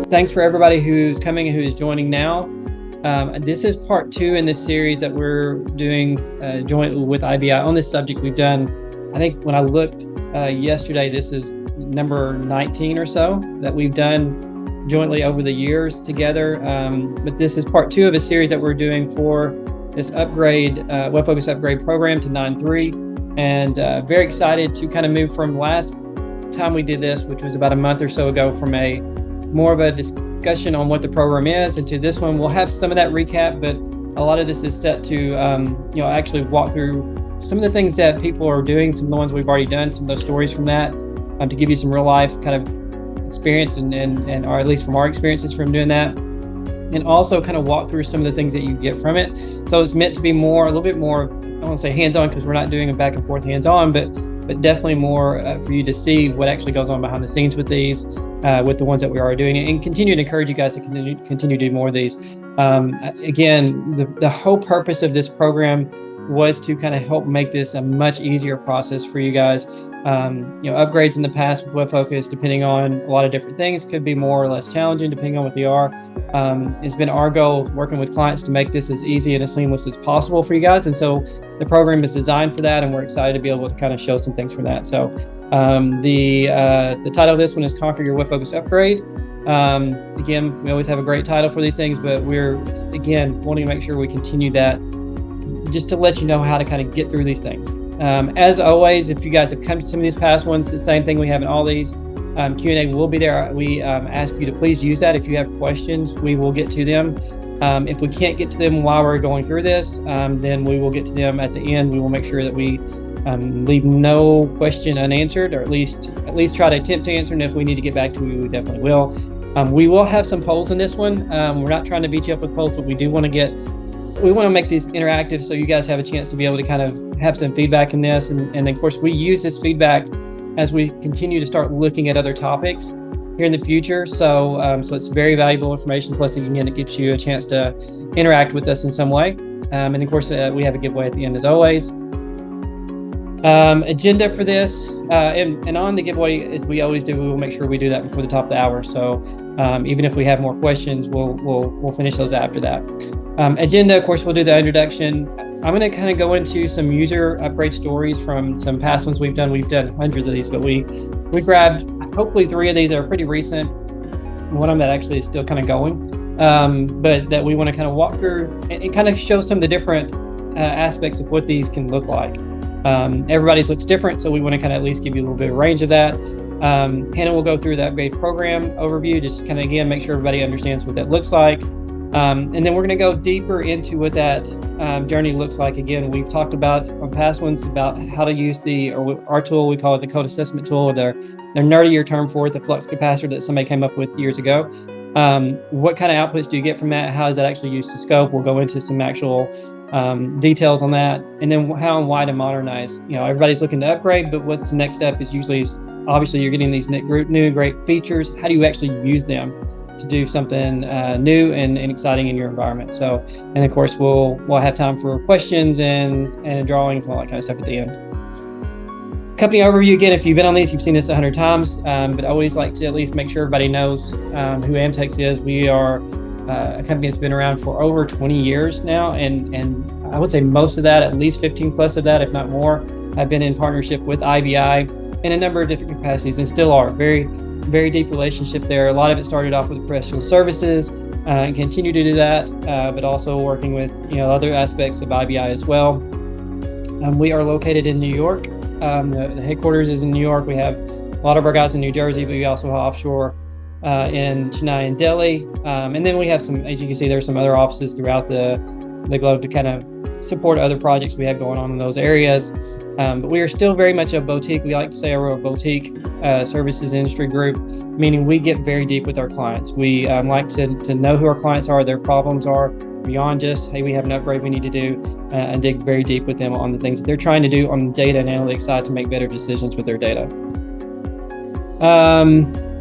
Thanks for everybody who's coming and who is joining now. This is part 2 in this series that we're doing jointly with IBI on this subject. We've done, I think when I looked yesterday, this is number 19 or so that we've done jointly over the years together. But this is part 2 of a series that we're doing for this upgrade, WebFOCUS Upgrade Program to 9.3. And very excited to kind of move from last time we did this, which was about a month or so ago, from a more of a discussion on what the program is, and to this one we'll have some of that recap, but a lot of this is set to actually walk through some of the things that people are doing, some of the ones we've already done, some of those stories from that, to give you some real life kind of experience and or at least from our experiences from doing that, and also kind of walk through some of the things that you get from it. So it's meant to be a little bit more, I won't say hands-on because we're not doing a back and forth hands-on, but definitely more for you to see what actually goes on behind the scenes with these, with the ones that we are doing, and continue to encourage you guys to continue to do more of these. Again, the whole purpose of this program was to kind of help make this a much easier process for you guys. Upgrades in the past with WebFOCUS, depending on a lot of different things, could be more or less challenging depending on what they are. It's been our goal working with clients to make this as easy and as seamless as possible for you guys, and so the program is designed for that, and we're excited to be able to kind of show some things for that. So the title of this one is Conquer Your WebFOCUS Upgrade. Again, we always have a great title for these things, but we're again wanting to make sure we continue that, just to let you know how to kind of get through these things. As always, if you guys have come to some of these past ones, the same thing we have in all these. Q&A will be there. We ask you to please use that. If you have questions, we will get to them. If we can't get to them while we're going through this, then we will get to them at the end. We will make sure that we leave no question unanswered, or at least try to attempt to answer. And if we need to get back to you, we definitely will. We will have some polls in this one. We're not trying to beat you up with polls, but we want to make these interactive so you guys have a chance to be able to kind of have some feedback in this. And of course, we use this feedback as we continue to start looking at other topics here in the future. So it's very valuable information. Plus, again, it gives you a chance to interact with us in some way. And of course, we have a giveaway at the end as always. Agenda for this, and on the giveaway, as we always do, we will make sure we do that before the top of the hour. So even if we have more questions, we'll finish those after that. Agenda, of course, we'll do the introduction. I'm going to kind of go into some user upgrade stories from some past ones we've done. We've done hundreds of these, but we grabbed hopefully 3 of these that are pretty recent. One of them that actually is still kind of going, but that we want to kind of walk through and kind of show some of the different aspects of what these can look like. Everybody's looks different, so we want to kind of at least give you a little bit of range of that. Hannah will go through the upgrade program overview, just kind of again make sure everybody understands what that looks like. And then we're going to go deeper into what that journey looks like. Again, we've talked about on past ones about how to use our tool. We call it the code assessment tool. Their nerdier term for it, the flux capacitor that somebody came up with years ago. What kind of outputs do you get from that? How is that actually used to scope? We'll go into some actual details on that, and then how and why to modernize. Everybody's looking to upgrade, but what's the next step is usually, obviously, you're getting these new great features. How do you actually use them to do something new and exciting in your environment? So, and of course, we'll have time for questions and drawings and all that kind of stuff at the end. Company overview, again, if you've been on these, you've seen this 100 times, but I always like to at least make sure everybody knows who Amtex is. We are a company that's been around for over 20 years now, and I would say most of that, at least 15 plus of that, if not more, have been in partnership with IBI in a number of different capacities, and still are. Very, very deep relationship there. A lot of it started off with professional services and continue to do that, but also working with other aspects of IBI as well. We are located in New York. The headquarters is in New York. We have a lot of our guys in New Jersey, but we also have offshore in Chennai and Delhi. And then we have some, as you can see, there's some other offices throughout the globe to kind of support other projects we have going on in those areas. But we are still very much a boutique. We like to say we're a boutique services industry group, meaning we get very deep with our clients. We like to know who our clients are, their problems are, beyond just, hey, we have an upgrade we need to do, and dig very deep with them on the things that they're trying to do on the data and analytics side to make better decisions with their data.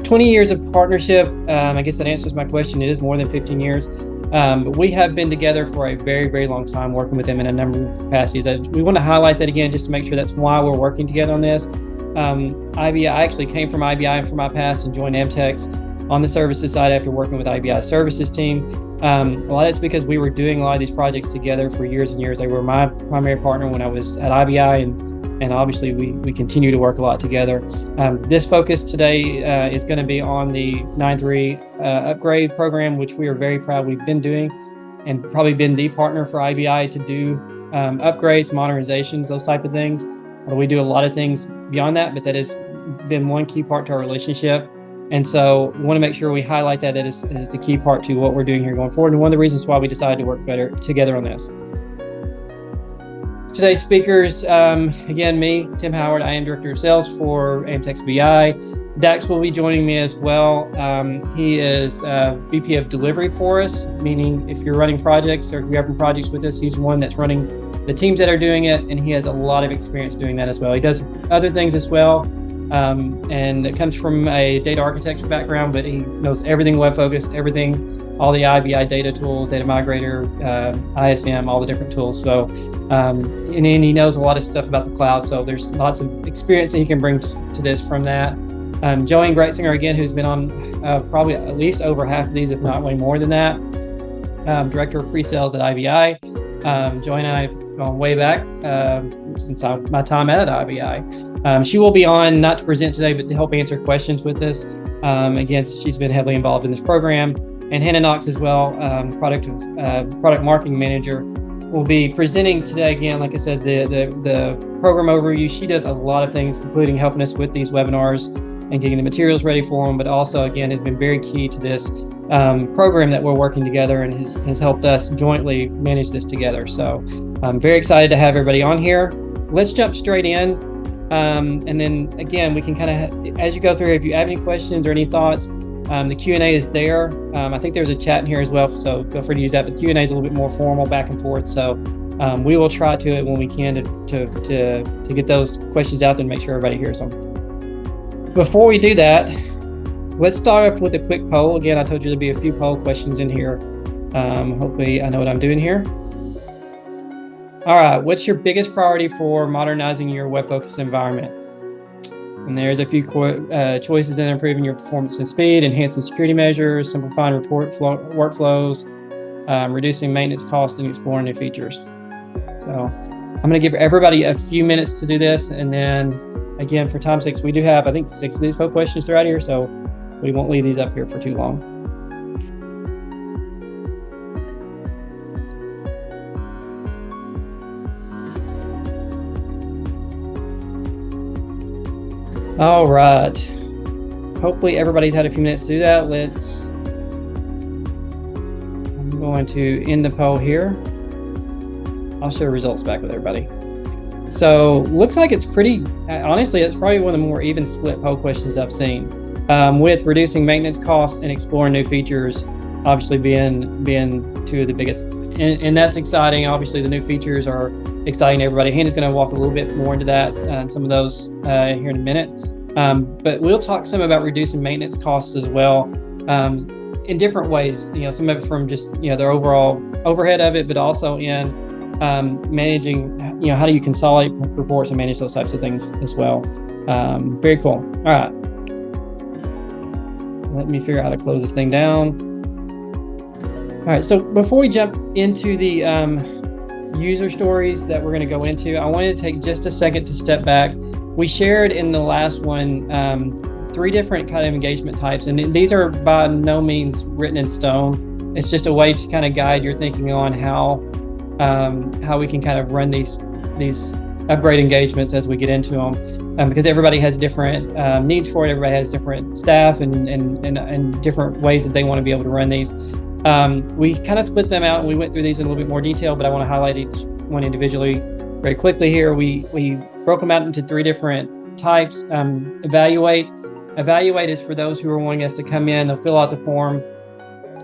20 years of partnership. I guess that answers my question. It is more than 15 years. But we have been together for a very, very long time, working with them in a number of capacities. We want to highlight that again, just to make sure that's why we're working together on this. I actually came from IBI and from my past and joined Amtex on the services side after working with IBI services team. A lot of it's because we were doing a lot of these projects together for years and years. They were my primary partner when I was at IBI, and obviously we continue to work a lot together. This focus today is going to be on the 9.3 upgrade program, which we are very proud we've been doing and probably been the partner for IBI to do upgrades, modernizations, those type of things. We do a lot of things beyond that, but that has been one key part to our relationship. And so we want to make sure we highlight that as a key part to what we're doing here going forward, and one of the reasons why we decided to work better together on this. Today's speakers, again, me, Tim Howard. I am Director of Sales for Amtex BI. Dax will be joining me as well. He is VP of Delivery for us, meaning if you're running projects or if you're having projects with us, he's one that's running the teams that are doing it, and he has a lot of experience doing that as well. He does other things as well, and it comes from a data architecture background, but he knows everything WebFOCUS, everything, all the IBI data tools, data migrator, ISM, all the different tools. So, and then he knows a lot of stuff about the cloud. So there's lots of experience that he can bring to this from that. Joanne Greatzinger, again, who's been on probably at least over half of these, if not way more than that. Director of Pre-Sales at IBI. Joanne and I have gone way back since my time at IBI. She will be on, not to present today, but to help answer questions with us. Again, she's been heavily involved in this program. And Hannah Knox as well, product marketing manager, will be presenting today. Again, like I said, the program overview. She does a lot of things, including helping us with these webinars and getting the materials ready for them, but also, again, has been very key to this program that we're working together, and has helped us jointly manage this together. So I'm very excited to have everybody on here. Let's jump straight in. And then again, we can kind of, as you go through, if you have any questions or any thoughts, the Q&A is there. I think there's a chat in here as well, so feel free to use that. But the Q&A is a little bit more formal, back and forth. So we will try to it when we can to get those questions out there and make sure everybody hears them. Before we do that, let's start off with a quick poll. Again, I told you there'd be a few poll questions in here. Hopefully I know what I'm doing here. All right, what's your biggest priority for modernizing your WebFOCUS environment? And there's a few choices in improving your performance and speed, enhancing security measures, simplifying report workflows, reducing maintenance costs, and exploring new features. So I'm going to give everybody a few minutes to do this, and then again, for time's sake, we do have, I think, 6 of these poll questions throughout here, so we won't leave these up here for too long. All right. Hopefully everybody's had a few minutes to do that. I'm going to end the poll here. I'll share results back with everybody. So looks like it's pretty, honestly, it's probably one of the more even split poll questions I've seen, with reducing maintenance costs and exploring new features, obviously being two of the biggest. And that's exciting. Obviously, the new features are exciting to everybody. Hannah's going to walk a little bit more into that, some of those here in a minute. But we'll talk some about reducing maintenance costs as well, in different ways. You know, some of it from just, you know, the overall overhead of it, but also in managing, you know, how do you consolidate reports and manage those types of things as well. Very cool. All right. Let me figure out how to close this thing down. All right, so before we jump into the user stories that we're going to go into, I wanted to take just a second to step back. We shared in the last one 3 different kind of engagement types, and these are by no means written in stone. It's just a way to kind of guide your thinking on how we can kind of run these upgrade engagements as we get into them, because everybody has different needs for it. Everybody has different staff and different ways that they want to be able to run these. We kind of split them out, and we went through these in a little bit more detail, but I want to highlight each one individually very quickly here. We broke them out into 3 different types. Evaluate is for those who are wanting us to come in. They'll fill out the form,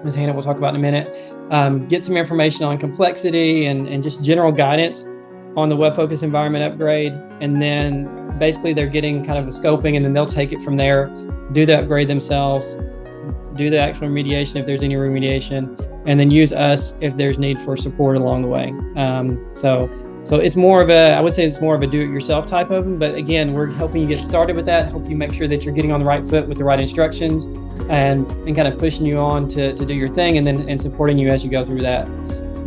as Hannah will talk about in a minute, get some information on complexity and just general guidance on the WebFOCUS environment upgrade. And then basically they're getting kind of a scoping, and then they'll take it from there, do the upgrade themselves, do the actual remediation if there's any remediation, and then use us if there's need for support along the way. So it's more of a, I would say it's more of a do-it-yourself type of them, but again, we're helping you get started with that, help you make sure that you're getting on the right foot with the right instructions, and kind of pushing you on to do your thing, and supporting you as you go through that.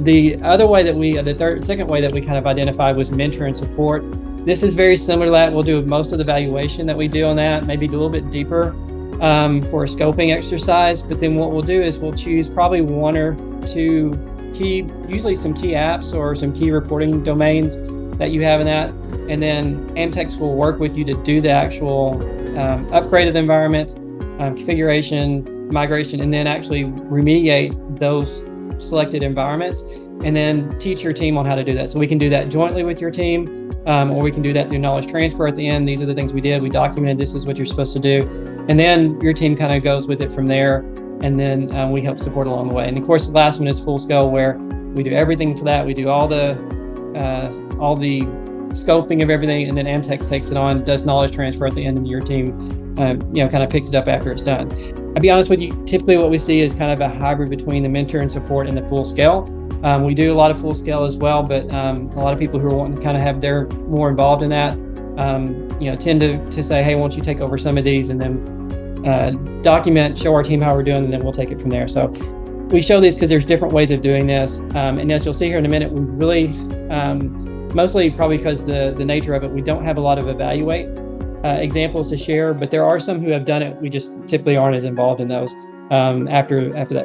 The other way that second way that we kind of identified was mentor and support. This is very similar to that. We'll do most of the evaluation that we do on that, maybe a little bit deeper for a scoping exercise. But then what we'll do is we'll choose probably one or two usually some key apps or some key reporting domains that you have in that. And then Amtex will work with you to do the actual upgrade of the environments, configuration, migration, and then actually remediate those selected environments, and then teach your team on how to do that. So we can do that jointly with your team, or we can do that through knowledge transfer at the end. These are the things we did. We documented this is what you're supposed to do. And then your team kind of goes with it from there. And then we help support along the way. And of course, the last one is full scale, where we do everything for that. We do all the scoping of everything, and then Amtex takes it on, does knowledge transfer at the end, and your team, kind of picks it up after it's done. I'll be honest with you, typically what we see is kind of a hybrid between the mentor and support and the full scale. We do a lot of full scale as well, but a lot of people who are wanting to kind of have their more involved in that, tend to say, hey, why don't you take over some of these, and then document, show our team how we're doing, and then we'll take it from there. So we show these because there's different ways of doing this. And as you'll see here in a minute, we really, mostly probably because the nature of it, we don't have a lot of evaluate examples to share, but there are some who have done it. We just typically aren't as involved in those after that